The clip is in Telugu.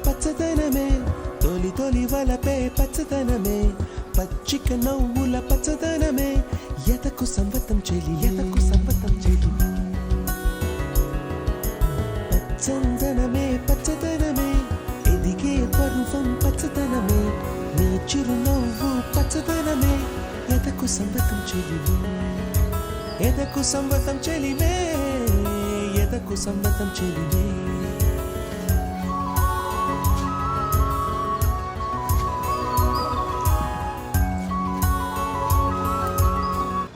పచ్చదనమే తొలి తొలి వలపే పచ్చదనమే పచ్చిక నవ్వుల పచ్చదనమే ఎతకు సంవతం చెలి ఎతకు సంవతం చెలి పచ్చందనమే పచ్చదనమే ఎదిగే పర్వం పచ్చదనమే నీ చిరునవ్వు పచ్చదనమే ఎతకు సంవతం చెలివే ఎదకు సంవతం చెలివే ఎదకు సంవతం చెలివే